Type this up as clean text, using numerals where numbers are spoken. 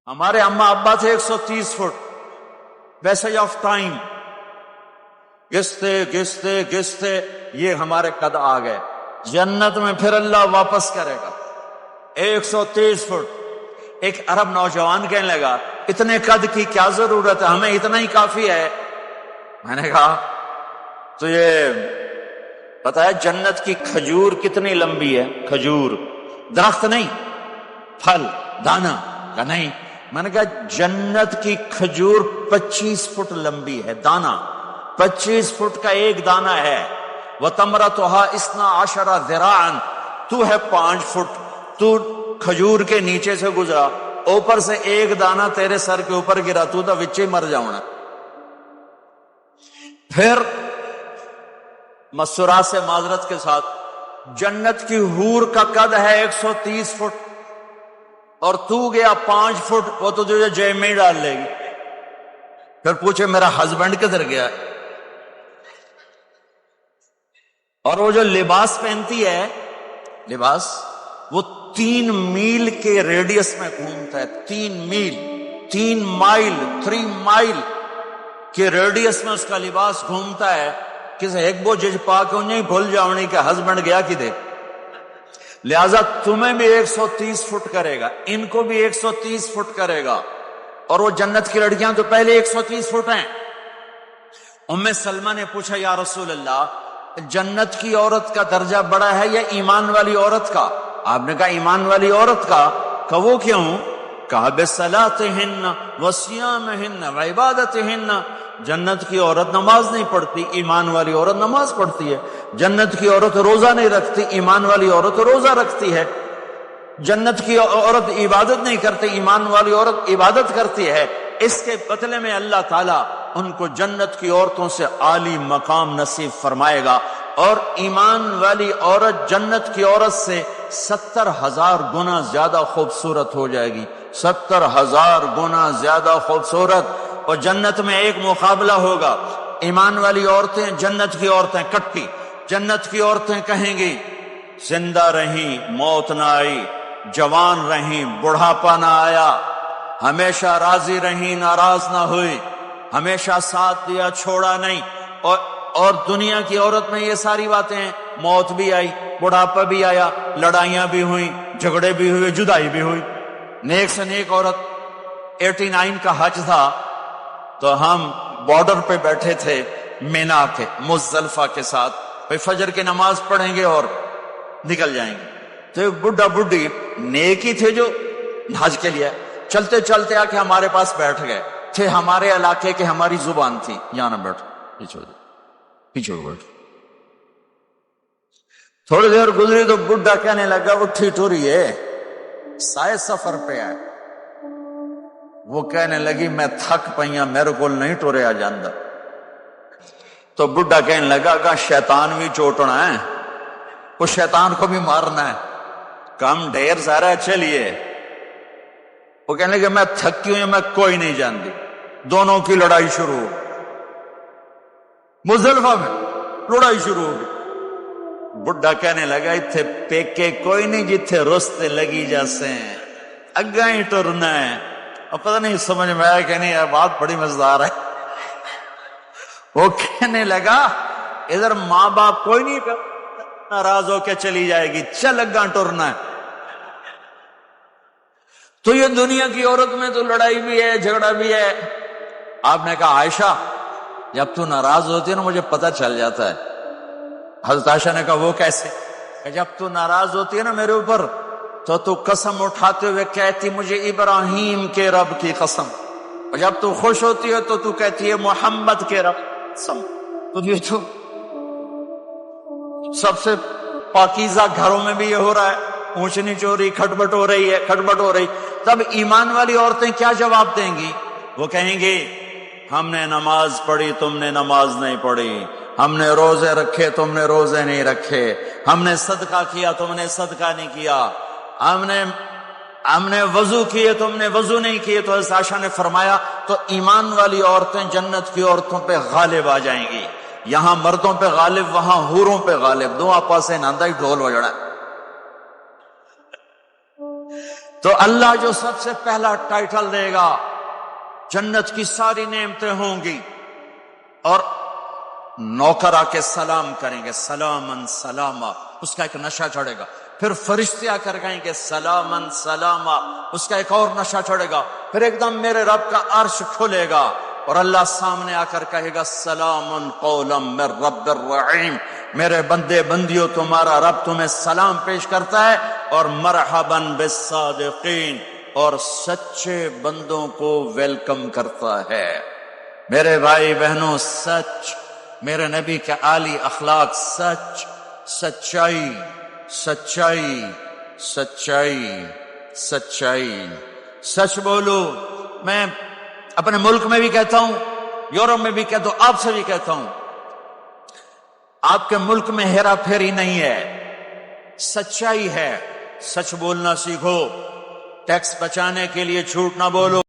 ہمارے اما ابا تھے 130 فٹ، پیسج آف ٹائم، گستے گستے گستے یہ ہمارے قد آ گئے۔ جنت میں پھر اللہ واپس کرے گا 130 فٹ۔ ایک عرب نوجوان کہنے لگا اتنے قد کی کیا ضرورت ہے، ہمیں اتنا ہی کافی ہے۔ میں نے کہا تو یہ پتہ ہے جنت کی کھجور کتنی لمبی ہے؟ کھجور درخت نہیں، پھل دانا کا نہیں۔ میں نے کہا جنت کی کھجور 25 فٹ لمبی ہے، دانا 25 فٹ کا ایک دانا ہے۔ وَتَمْرَتُهَا 12 ذِرَاعًا، تو ہے 5 فٹ، تو کھجور کے نیچے سے گزرا، اوپر سے ایک دانا تیرے سر کے اوپر گرا، تو دا وچے مر جاؤنا۔ پھر مسرات سے معذرت کے ساتھ جنت کی حور کا قد ہے 130 فٹ اور تو گیا 5 فٹ، وہ تو تجھے جیب میں ہی ڈال لے گی۔ پھر پوچھے میرا ہسبینڈ کدھر گیا؟ اور وہ جو لباس پہنتی ہے، لباس وہ 3 میل کے ریڈیس میں گھومتا ہے، 3 میل، 3 مائل کے ریڈیس میں اس کا لباس گھومتا ہے۔ کسی ایک بو جج پا کے انہیں بھول جاؤنی کہ ہسبینڈ گیا کدھر۔ لہذا تمہیں بھی 130 فٹ کرے گا، ان کو بھی 130 فٹ کرے گا، اور وہ جنت کی لڑکیاں تو پہلے 130 فٹ ہیں۔ ام سلمہ نے پوچھا یا رسول اللہ جنت کی عورت کا درجہ بڑا ہے یا ایمان والی عورت کا؟ آپ نے کہا ایمان والی عورت کا۔ کہ وہ کیوں؟ کہا بصلاتہن وصیامہن وعبادتہن، جنت کی عورت نماز نہیں پڑھتی، ایمان والی عورت نماز پڑھتی ہے۔ جنت کی عورت روزہ نہیں رکھتی، ایمان والی عورت روزہ رکھتی ہے۔ جنت کی عورت عبادت نہیں کرتی، ایمان والی عورت عبادت کرتی ہے۔ اس کے بدلے میں اللہ تعالیٰ ان کو جنت کی عورتوں سے عالی مقام نصیب فرمائے گا، اور ایمان والی عورت جنت کی عورت سے 70,000 گنا زیادہ خوبصورت ہو جائے گی، 70,000 گنا زیادہ خوبصورت۔ اور جنت میں ایک مقابلہ ہوگا، ایمان والی عورتیں جنت کی عورتیں کٹی، جنت کی عورتیں کہیں گی زندہ رہیں موت نہ آئی، جوان رہیں بڑھاپا نہ آیا، ہمیشہ راضی رہیں ناراض نہ ہوئی، ہمیشہ ساتھ دیا چھوڑا نہیں۔ اور دنیا کی عورت میں یہ ساری باتیں ہیں، موت بھی آئی، بڑھاپا بھی آیا، لڑائیاں بھی ہوئیں، جھگڑے بھی ہوئے، جدائی بھی ہوئی۔ نیک سے نیک عورت 89 کا حج تھا تو ہم بارڈر پہ بیٹھے تھے مینا کے مزدلفہ کے ساتھ، بھئی فجر کی نماز پڑھیں گے اور نکل جائیں گے۔ تو ایک بڈھا بڈھی نیک ہی تھے جو حج کے لیے چلتے چلتے آ کے ہمارے پاس بیٹھ گئے تھے، ہمارے علاقے کے، ہماری زبان تھی، یہاں نہ بیٹھ، پیچھے بیٹھ۔ تھوڑی دیر گزری تو بڈھا کہنے لگا اٹھی ٹوریے سائے سفر پہ آئے۔ وہ کہنے لگی میں تھک پئیاں، میرے کو نہیں ٹوریا جاندہ۔ تو بڈھا کہنے لگا کہ شیطان بھی چوٹنا ہے، اس شیطان کو بھی مارنا ہے، کم ڈھیر سارا چلیے۔ وہ کہنے لگا میں تھکی ہوئی، میں کوئی نہیں جانتی۔ دونوں کی لڑائی شروع ہو، مزدلفہ میں لڑائی شروع ہو گئی۔ بڈھا کہنے لگا اتھے پیکے کوئی نہیں جتھے رستے لگی جاسے ہیں، اگاں ہی ٹرنا ہے۔ اب پتہ نہیں سمجھ میں آیا کہ نہیں، یہ بات بڑی مزدار ہے۔ وہ کہنے لگا ادھر ماں باپ کوئی نہیں ناراض ہو کے چلی جائے گی، چل اگاں ٹرنا ہے۔ تو یہ دنیا کی عورت میں تو لڑائی بھی ہے، جھگڑا بھی ہے۔ آپ نے کہا عائشہ جب تو ناراض ہوتی ہے نا مجھے پتہ چل جاتا ہے۔ حضرت عائشہ نے کہا وہ کیسے؟ کہ جب تو ناراض ہوتی ہے نا میرے اوپر تو قسم اٹھاتے ہوئے کہتی مجھے ابراہیم کے رب کی قسم، اور جب تو خوش ہوتی ہے تو کہتی ہے محمد کے رب کی قسم۔ تو یہ تو سب سے پاکیزہ گھروں میں بھی یہ ہو رہا ہے، اونچ نیچ ہو رہی، کھٹپٹ ہو رہی ہے، کھٹپٹ ہو رہی۔ تب ایمان والی عورتیں کیا جواب دیں گی؟ وہ کہیں گی ہم نے نماز پڑھی تم نے نماز نہیں پڑھی، ہم نے روزے رکھے تم نے روزے نہیں رکھے، ہم نے صدقہ کیا تم نے صدقہ نہیں کیا، ہم نے وضو کیے تم نے وضو نہیں کیے۔ تو حضرت عائشہ نے فرمایا تو ایمان والی عورتیں جنت کی عورتوں پہ غالب آ جائیں گی، یہاں مردوں پہ غالب وہاں حوروں پہ غالب، دو آپس ناندہ ہی ڈھول بجڑا ہے۔ تو اللہ جو سب سے پہلا ٹائٹل دے گا، جنت کی ساری نعمتیں ہوں گی، اور نوکر آ کے سلام کریں گے، سلامن سلاما، اس کا ایک نشہ چڑھے گا۔ پھر فرشتے آ کر کہیں گے سلامن سلاما، اس کا ایک اور نشہ چڑھے گا۔ پھر ایک دم میرے رب کا عرش کھلے گا اور اللہ سامنے آ کر کہے گا سلام قولا من رب الرحیم، میرے بندے بندیوں تمہارا رب تمہیں سلام پیش کرتا ہے، اور مرحبا بالصادقین، اور سچے بندوں کو ویلکم کرتا ہے۔ میرے بھائی بہنوں، سچ، میرے نبی کے عالی اخلاق، سچ، سچائی، سچائی، سچائی، سچائی، سچ بولو۔ میں اپنے ملک میں بھی کہتا ہوں، یورپ میں بھی کہتا ہوں، آپ سے بھی کہتا ہوں، آپ کے ملک میں ہیرا پھیری نہیں ہے، سچائی ہے۔ سچ بولنا سیکھو، ٹیکس بچانے کے لیے جھوٹ نہ بولو۔